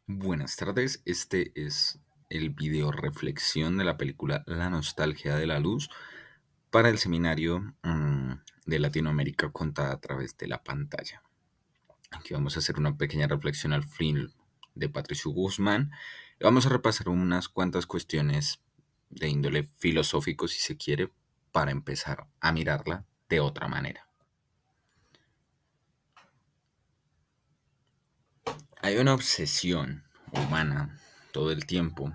Buenas tardes, este es el video reflexión de la película La nostalgia de la luz para el seminario de Latinoamérica contada a través de la pantalla. Aquí vamos a hacer una pequeña reflexión al film de Patricio Guzmán y vamos a repasar unas cuantas cuestiones de índole filosófico, si se quiere, para empezar a mirarla de otra manera. Hay una obsesión humana todo el tiempo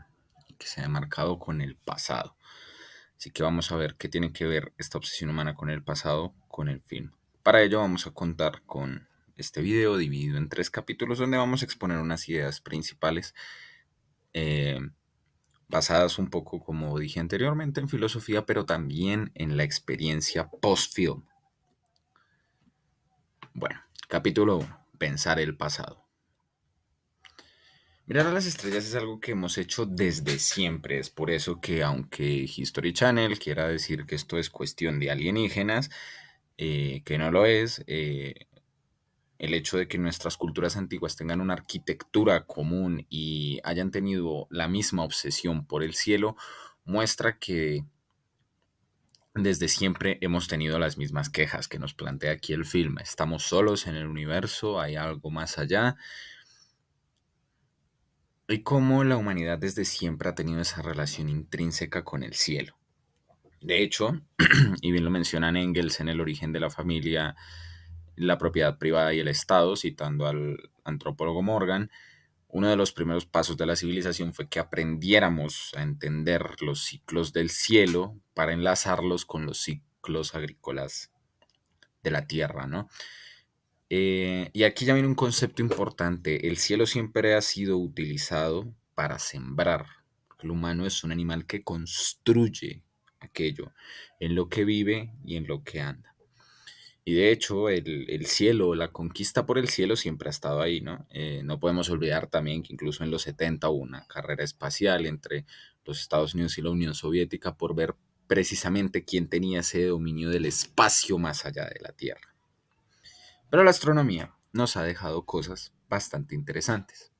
que se ha marcado con el pasado. Así que vamos a ver qué tiene que ver esta obsesión humana con el pasado, con el film. Para ello vamos a contar con este video dividido en 3 capítulos donde vamos a exponer unas ideas principales eh, basadas un poco, como dije anteriormente, en filosofía, pero también en la experiencia post-film. Bueno, capítulo 1. Pensar el pasado. Mirar a las estrellas es algo que hemos hecho desde siempre. Es por eso que aunque History Channel quiera decir que esto es cuestión de alienígenas, que no lo es, el hecho de que nuestras culturas antiguas tengan una arquitectura común y hayan tenido la misma obsesión por el cielo, muestra que desde siempre hemos tenido las mismas quejas que nos plantea aquí el film. Estamos solos en el universo, hay algo más allá. Y cómo la humanidad desde siempre ha tenido esa relación intrínseca con el cielo. De hecho, y bien lo mencionan Engels en El origen de la familia, la propiedad privada y el Estado, citando al antropólogo Morgan, uno de los primeros pasos de la civilización fue que aprendiéramos a entender los ciclos del cielo para enlazarlos con los ciclos agrícolas de la tierra, ¿no? Y aquí ya viene un concepto importante. El cielo siempre ha sido utilizado para sembrar. El humano es un animal que construye aquello en lo que vive y en lo que anda. Y de hecho, el cielo, la conquista por el cielo siempre ha estado ahí, ¿no? No podemos olvidar también que incluso en los 70 hubo una carrera espacial entre los Estados Unidos y la Unión Soviética por ver precisamente quién tenía ese dominio del espacio más allá de la Tierra. Pero la astronomía nos ha dejado cosas bastante interesantes.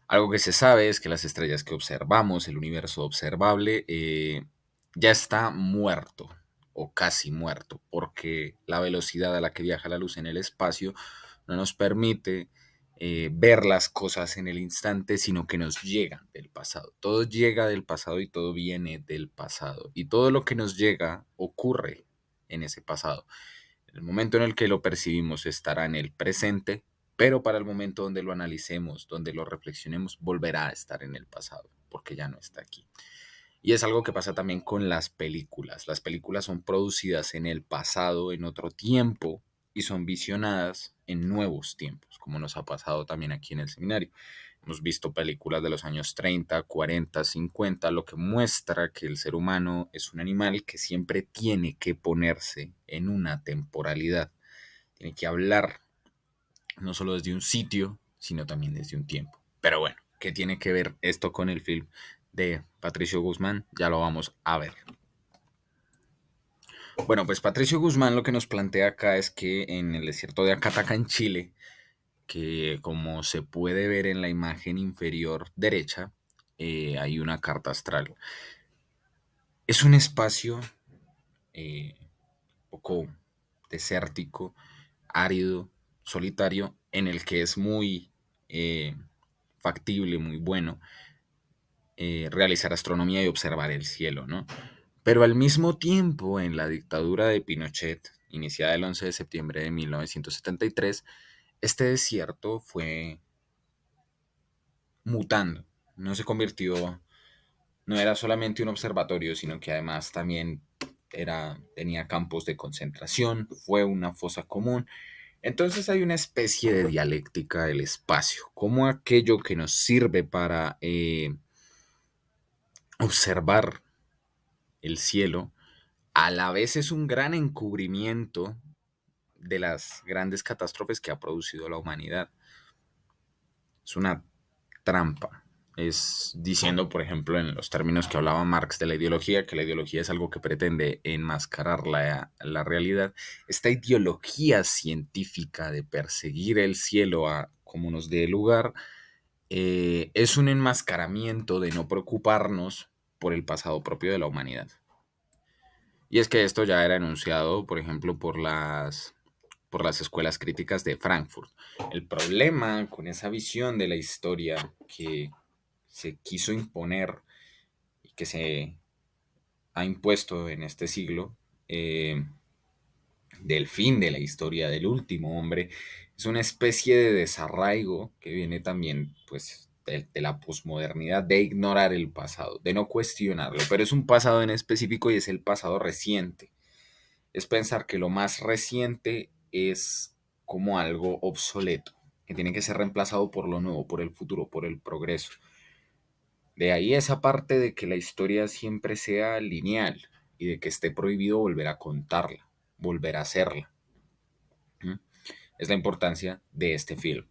Algo que se sabe es que las estrellas que observamos, el universo observable, ya está muerto o casi muerto, porque la velocidad a la que viaja la luz en el espacio no nos permite ver las cosas en el instante, sino que nos llegan del pasado. Todo llega del pasado y todo viene del pasado. Y todo lo que nos llega ocurre en ese pasado. El momento en el que lo percibimos estará en el presente, pero para el momento donde lo analicemos, donde lo reflexionemos, volverá a estar en el pasado, porque ya no está aquí. Y es algo que pasa también con las películas. Las películas son producidas en el pasado, en otro tiempo, y son visionadas en nuevos tiempos, como nos ha pasado también aquí en el seminario. Hemos visto películas de los años 30, 40, 50, lo que muestra que el ser humano es un animal que siempre tiene que ponerse en una temporalidad. Tiene que hablar no solo desde un sitio, sino también desde un tiempo. Pero bueno, ¿qué tiene que ver esto con el film de Patricio Guzmán? Ya lo vamos a ver. Bueno, pues Patricio Guzmán lo que nos plantea acá es que en el desierto de Acataca, en Chile, que como se puede ver en la imagen inferior derecha, hay una carta astral. Es un espacio poco desértico, árido, solitario, en el que es muy factible, muy bueno realizar astronomía y observar el cielo, ¿no? Pero al mismo tiempo, en la dictadura de Pinochet, iniciada el 11 de septiembre de 1973, este desierto fue mutando. No se convirtió, no era solamente un observatorio, sino que además también tenía campos de concentración, fue una fosa común. Entonces hay una especie de dialéctica del espacio, como aquello que nos sirve para observar el cielo, a la vez es un gran encubrimiento de las grandes catástrofes que ha producido la humanidad. Es una trampa. Es diciendo, por ejemplo, en los términos que hablaba Marx de la ideología, que la ideología es algo que pretende enmascarar la realidad. Esta ideología científica de perseguir el cielo a como nos dé lugar es un enmascaramiento de no preocuparnos por el pasado propio de la humanidad. Y es que esto ya era enunciado, por ejemplo, por las escuelas críticas de Frankfurt. El problema con esa visión de la historia que se quiso imponer y que se ha impuesto en este siglo, eh, del fin de la historia del último hombre, es una especie de desarraigo que viene también, pues, de la posmodernidad, de ignorar el pasado, de no cuestionarlo, pero es un pasado en específico y es el pasado reciente. Es pensar que lo más reciente es como algo obsoleto, que tiene que ser reemplazado por lo nuevo, por el futuro, por el progreso. De ahí esa parte de que la historia siempre sea lineal y de que esté prohibido volver a contarla, volver a hacerla. ¿Mm? Es la importancia de este film.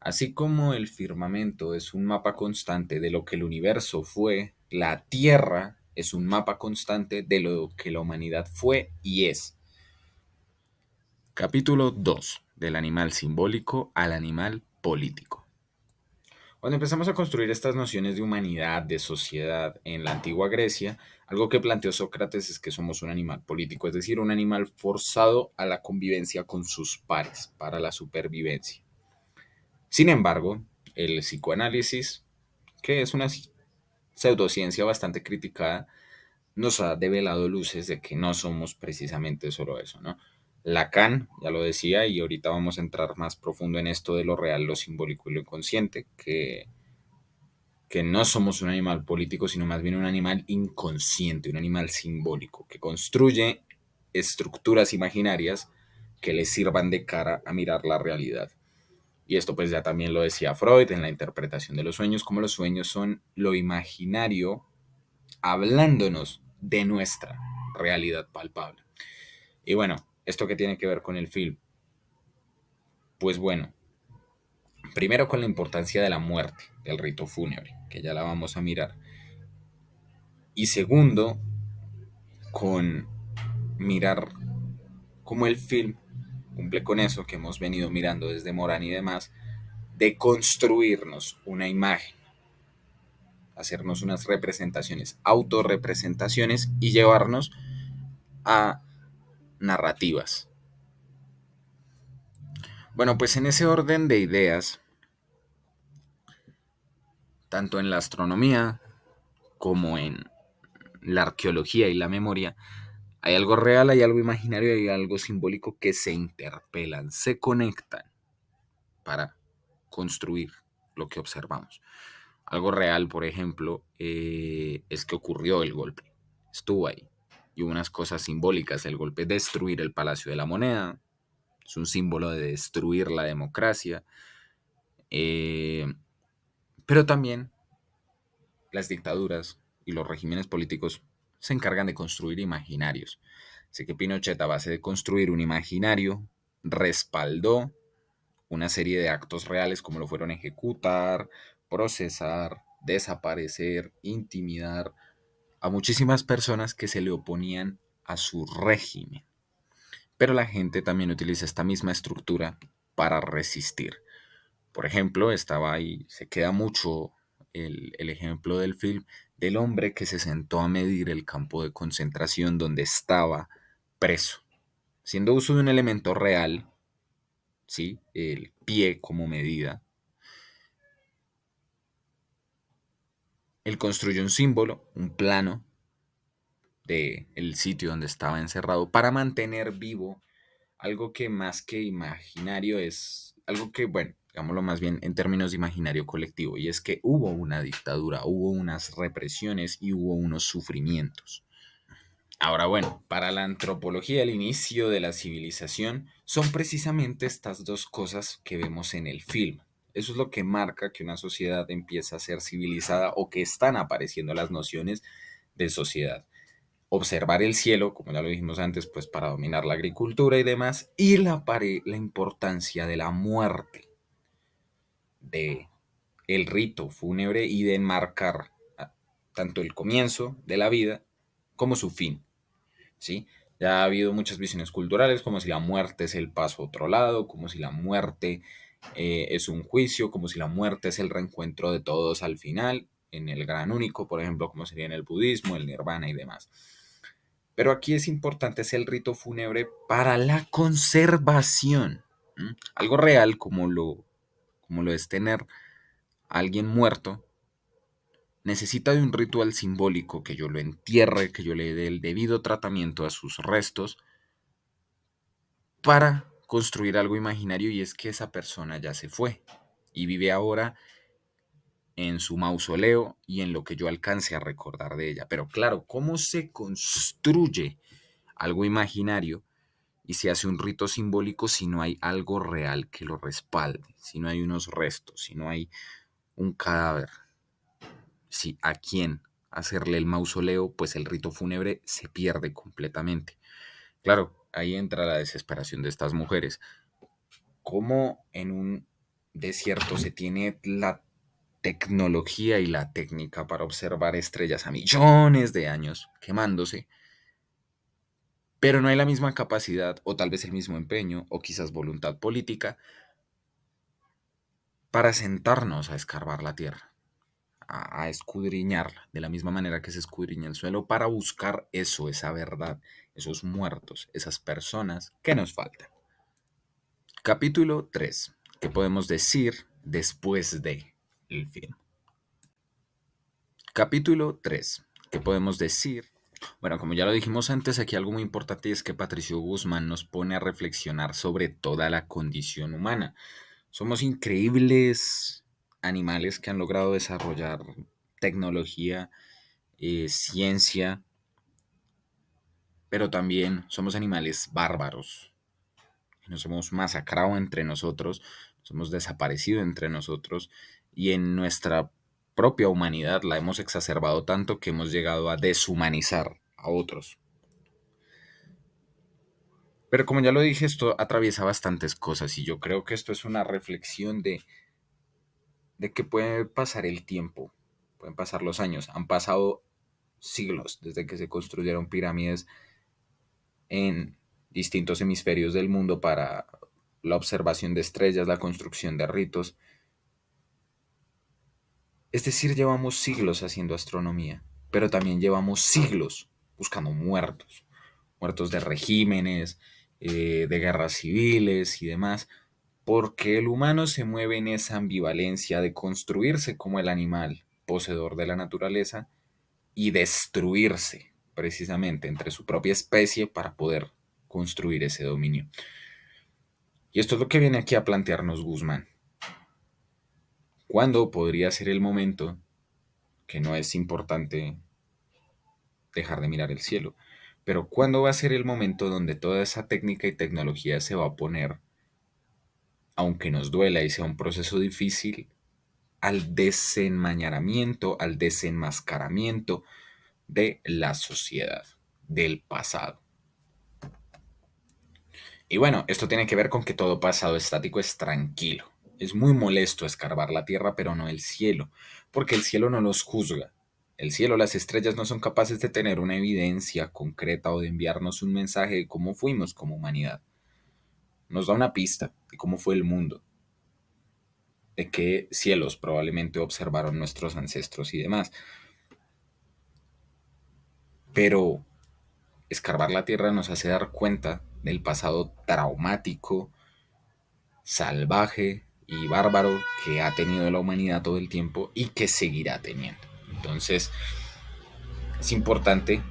Así como el firmamento es un mapa constante de lo que el universo fue, la Tierra es un mapa constante de lo que la humanidad fue y es. Capítulo 2. Del animal simbólico al animal político. Cuando empezamos a construir estas nociones de humanidad, de sociedad en la antigua Grecia, algo que planteó Sócrates es que somos un animal político, es decir, un animal forzado a la convivencia con sus pares para la supervivencia. Sin embargo, el psicoanálisis, que es una pseudociencia bastante criticada, nos ha develado luces de que no somos precisamente solo eso, ¿no? Lacan ya lo decía y ahorita vamos a entrar más profundo en esto de lo real, lo simbólico y lo inconsciente, que no somos un animal político, sino más bien un animal inconsciente, un animal simbólico, que construye estructuras imaginarias que le sirvan de cara a mirar la realidad. Y esto pues ya también lo decía Freud en la interpretación de los sueños, como los sueños son lo imaginario hablándonos de nuestra realidad palpable. Y bueno, ¿esto qué tiene que ver con el film? Pues bueno, primero con la importancia de la muerte, del rito fúnebre, que ya la vamos a mirar. Y segundo, con mirar cómo el film cumple con eso que hemos venido mirando desde Morán y demás, de construirnos una imagen, hacernos unas representaciones, autorrepresentaciones y llevarnos a narrativas. Bueno, pues en ese orden de ideas, tanto en la astronomía como en la arqueología y la memoria, hay algo real, hay algo imaginario y hay algo simbólico que se interpelan, se conectan para construir lo que observamos. Algo real, por ejemplo, es que ocurrió el golpe, estuvo ahí. Y hubo unas cosas simbólicas, el golpe, destruir el Palacio de la Moneda, es un símbolo de destruir la democracia, eh, pero también las dictaduras y los regímenes políticos se encargan de construir imaginarios. Así que Pinochet, a base de construir un imaginario, respaldó una serie de actos reales como lo fueron ejecutar, procesar, desaparecer, intimidar a muchísimas personas que se le oponían a su régimen. Pero la gente también utiliza esta misma estructura para resistir. Por ejemplo, estaba ahí, se queda mucho el ejemplo del film del hombre que se sentó a medir el campo de concentración donde estaba preso, haciendo uso de un elemento real, ¿sí? El pie como medida. Él construyó un símbolo, un plano del sitio donde estaba encerrado para mantener vivo algo que más que imaginario es algo que, bueno, digámoslo más bien en términos de imaginario colectivo, y es que hubo una dictadura, hubo unas represiones y hubo unos sufrimientos. Ahora, bueno, para la antropología el inicio de la civilización son precisamente estas dos cosas que vemos en el film. Eso es lo que marca que una sociedad empieza a ser civilizada o que están apareciendo las nociones de sociedad. Observar el cielo, como ya lo dijimos antes, pues para dominar la agricultura y demás, y la importancia de la muerte, de el rito fúnebre y de enmarcar tanto el comienzo de la vida como su fin, ¿sí? Ya ha habido muchas visiones culturales, como si la muerte es el paso a otro lado, como si la muerte Es un juicio, como si la muerte es el reencuentro de todos al final, en el gran único, por ejemplo, como sería en el budismo, el nirvana y demás. Pero aquí es importante es el rito fúnebre para la conservación. Algo real como lo es tener a alguien muerto, necesita de un ritual simbólico que yo lo entierre, que yo le dé el debido tratamiento a sus restos para construir algo imaginario, y es que esa persona ya se fue y vive ahora en su mausoleo y en lo que yo alcance a recordar de ella. Pero claro, ¿cómo se construye algo imaginario y se hace un rito simbólico si no hay algo real que lo respalde, si no hay unos restos, si no hay un cadáver? Si a quién hacerle el mausoleo, pues el rito fúnebre se pierde completamente. Claro, ahí entra la desesperación de estas mujeres. ¿Cómo en un desierto se tiene la tecnología y la técnica para observar estrellas a millones de años quemándose, pero no hay la misma capacidad o tal vez el mismo empeño o quizás voluntad política para sentarnos a escarbar la tierra, a escudriñarla, de la misma manera que se escudriña el suelo para buscar eso, esa verdad, esos muertos, esas personas que nos faltan? Capítulo 3. ¿Qué podemos decir después de el film? Capítulo 3. ¿Qué podemos decir? Bueno, como ya lo dijimos antes, aquí algo muy importante es que Patricio Guzmán nos pone a reflexionar sobre toda la condición humana. Somos increíbles animales que han logrado desarrollar tecnología, ciencia, pero también somos animales bárbaros. Nos hemos masacrado entre nosotros, nos hemos desaparecido entre nosotros y en nuestra propia humanidad la hemos exacerbado tanto que hemos llegado a deshumanizar a otros. Pero como ya lo dije, esto atraviesa bastantes cosas y yo creo que esto es una reflexión de que puede pasar el tiempo, pueden pasar los años, han pasado siglos desde que se construyeron pirámides en distintos hemisferios del mundo para la observación de estrellas, la construcción de ritos. Es decir, llevamos siglos haciendo astronomía, pero también llevamos siglos buscando muertos, muertos de regímenes, de guerras civiles y demás, porque el humano se mueve en esa ambivalencia de construirse como el animal poseedor de la naturaleza y destruirse precisamente entre su propia especie para poder construir ese dominio. Y esto es lo que viene aquí a plantearnos Guzmán. ¿Cuándo podría ser el momento, que no es importante dejar de mirar el cielo, pero cuándo va a ser el momento donde toda esa técnica y tecnología se va a poner, aunque nos duela y sea un proceso difícil, al desenmañaramiento, al desenmascaramiento de la sociedad, del pasado? Y bueno, esto tiene que ver con que todo pasado estático es tranquilo. Es muy molesto escarbar la tierra, pero no el cielo, porque el cielo no los juzga. El cielo, las estrellas no son capaces de tener una evidencia concreta o de enviarnos un mensaje de cómo fuimos como humanidad. Nos da una pista de cómo fue el mundo, de qué cielos probablemente observaron nuestros ancestros y demás. Pero escarbar la tierra nos hace dar cuenta del pasado traumático, salvaje y bárbaro que ha tenido la humanidad todo el tiempo y que seguirá teniendo. Entonces, es importante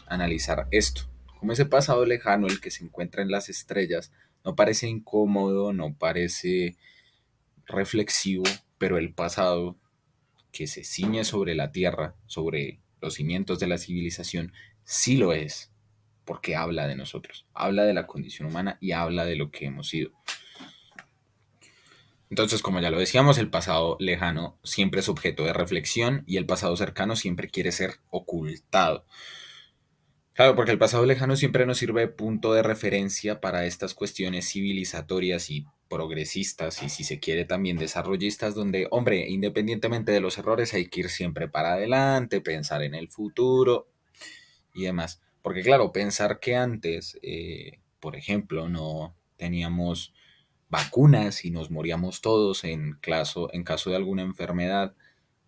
analizar esto. Como ese pasado lejano, el que se encuentra en las estrellas, no parece incómodo, no parece reflexivo, pero el pasado que se ciñe sobre la Tierra, sobre los cimientos de la civilización, sí lo es, porque habla de nosotros, habla de la condición humana y habla de lo que hemos sido. Entonces, como ya lo decíamos, el pasado lejano siempre es objeto de reflexión y el pasado cercano siempre quiere ser ocultado. Claro, porque el pasado lejano siempre nos sirve de punto de referencia para estas cuestiones civilizatorias y progresistas y si se quiere también desarrollistas, donde, hombre, independientemente de los errores hay que ir siempre para adelante, pensar en el futuro y demás. Porque claro, pensar que antes, por ejemplo, no teníamos vacunas y nos moríamos todos en caso de alguna enfermedad,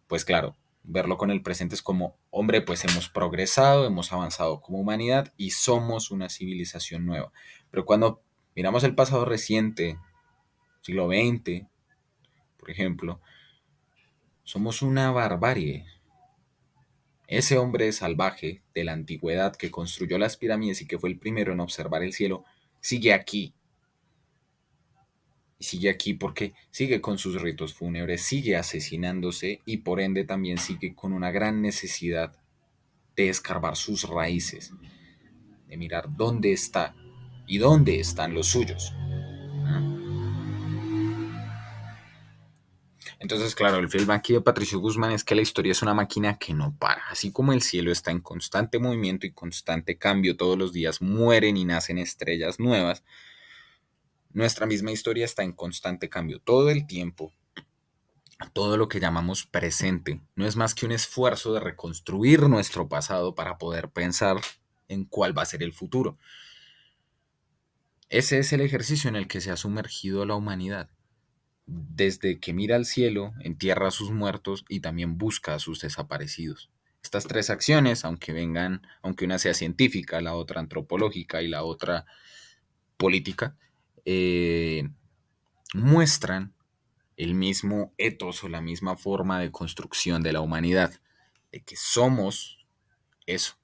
pues claro, verlo con el presente es como, hombre, pues hemos progresado, hemos avanzado como humanidad y somos una civilización nueva. Pero cuando miramos el pasado reciente, siglo XX, por ejemplo, somos una barbarie. Ese hombre salvaje de la antigüedad que construyó las pirámides y que fue el primero en observar el cielo, sigue aquí. Y sigue aquí porque sigue con sus ritos fúnebres, sigue asesinándose y por ende también sigue con una gran necesidad de escarbar sus raíces, de mirar dónde está y dónde están los suyos. Entonces, claro, el film aquí de Patricio Guzmán es que la historia es una máquina que no para. Así como el cielo está en constante movimiento y constante cambio, todos los días mueren y nacen estrellas nuevas, nuestra misma historia está en constante cambio todo el tiempo. Todo lo que llamamos presente no es más que un esfuerzo de reconstruir nuestro pasado para poder pensar en cuál va a ser el futuro. Ese es el ejercicio en el que se ha sumergido la humanidad. Desde que mira al cielo, entierra a sus muertos y también busca a sus desaparecidos. Estas tres acciones, aunque una sea científica, la otra antropológica y la otra política, eh, muestran el mismo etos o la misma forma de construcción de la humanidad, de que somos eso.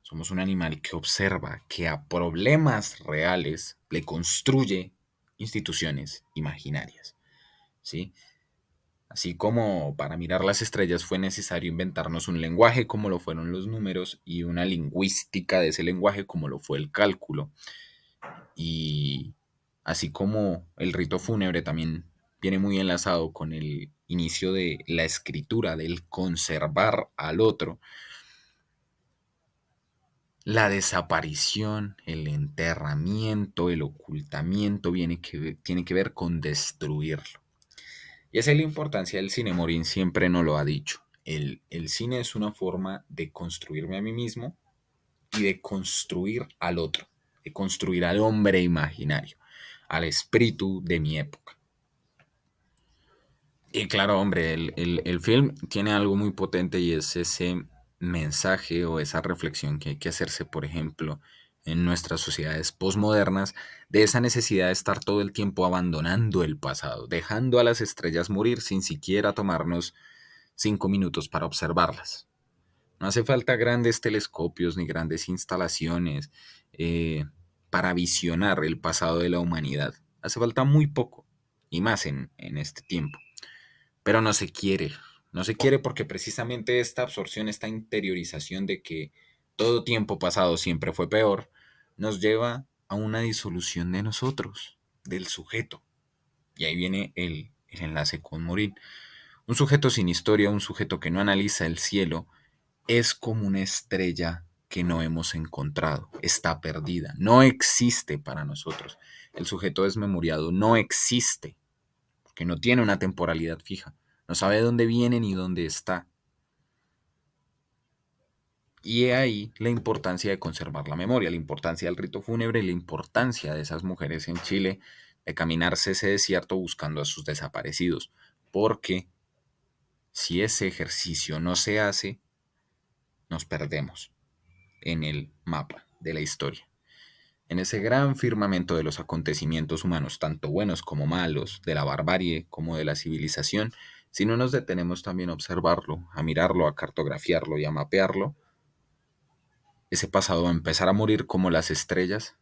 Somos un animal que observa, que a problemas reales le construye instituciones imaginarias, ¿sí? Así como para mirar las estrellas fue necesario inventarnos un lenguaje como lo fueron los números y una lingüística de ese lenguaje como lo fue el cálculo. Y así como el rito fúnebre también viene muy enlazado con el inicio de la escritura, del conservar al otro, la desaparición, el enterramiento, el ocultamiento tiene que ver con destruirlo. Y esa es la importancia del cine. Morín siempre nos lo ha dicho. El cine es una forma de construirme a mí mismo y de construir al otro, de construir al hombre imaginario, al espíritu de mi época. Y claro, hombre, el film tiene algo muy potente y es ese mensaje o esa reflexión que hay que hacerse, por ejemplo, en nuestras sociedades posmodernas, de esa necesidad de estar todo el tiempo abandonando el pasado, dejando a las estrellas morir sin siquiera tomarnos 5 minutos para observarlas. No hace falta grandes telescopios ni grandes instalaciones para visionar el pasado de la humanidad. Hace falta muy poco, y más en este tiempo. Pero no se quiere. No se quiere porque precisamente esta absorción, esta interiorización de que todo tiempo pasado siempre fue peor, nos lleva a una disolución de nosotros, del sujeto. Y ahí viene el enlace con Morín. Un sujeto sin historia, un sujeto que no analiza el cielo, es como una estrella que no hemos encontrado, está perdida, no existe para nosotros. El sujeto desmemoriado no existe, porque no tiene una temporalidad fija, no sabe de dónde viene ni dónde está. Y he ahí la importancia de conservar la memoria, la importancia del rito fúnebre, la importancia de esas mujeres en Chile de caminarse ese desierto buscando a sus desaparecidos, porque si ese ejercicio no se hace, nos perdemos en el mapa de la historia, en ese gran firmamento de los acontecimientos humanos, tanto buenos como malos, de la barbarie como de la civilización. Si no nos detenemos también a observarlo, a mirarlo, a cartografiarlo y a mapearlo, ese pasado va a empezar a morir como las estrellas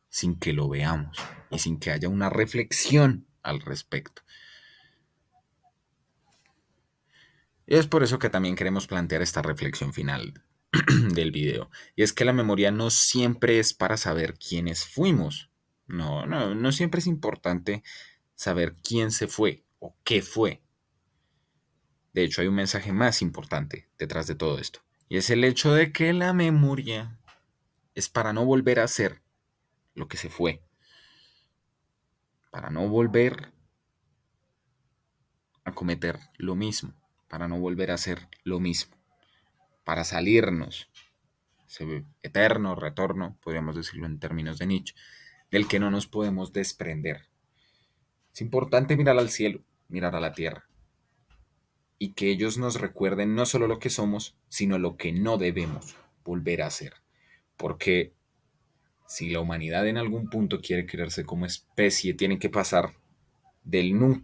sin que lo veamos y sin que haya una reflexión al respecto. Y es por eso que también queremos plantear esta reflexión final del video. Y es que la memoria no siempre es para saber quiénes fuimos. No siempre es importante saber quién se fue o qué fue. De hecho, hay un mensaje más importante detrás de todo esto. Y es el hecho de que la memoria es para no volver a ser lo que se fue. Para no volver a cometer lo mismo. Para no volver a hacer lo mismo. Para salirnos. Ese eterno retorno, podríamos decirlo en términos de Nietzsche, del que no nos podemos desprender. Es importante mirar al cielo, mirar a la tierra, y que ellos nos recuerden no solo lo que somos, sino lo que no debemos volver a hacer. Porque si la humanidad en algún punto quiere crearse como especie, tiene que pasar del,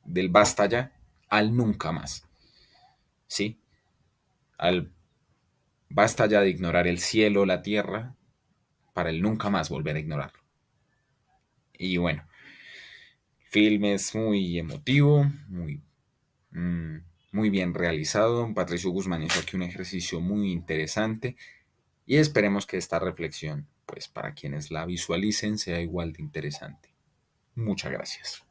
del basta ya al nunca más. ¿Sí? Al basta ya de ignorar el cielo, la tierra, para el nunca más volver a ignorarlo. Y bueno, el film es muy emotivo, mm, muy bien realizado. Patricio Guzmán hizo aquí un ejercicio muy interesante y esperemos que esta reflexión, pues para quienes la visualicen, sea igual de interesante. Muchas gracias.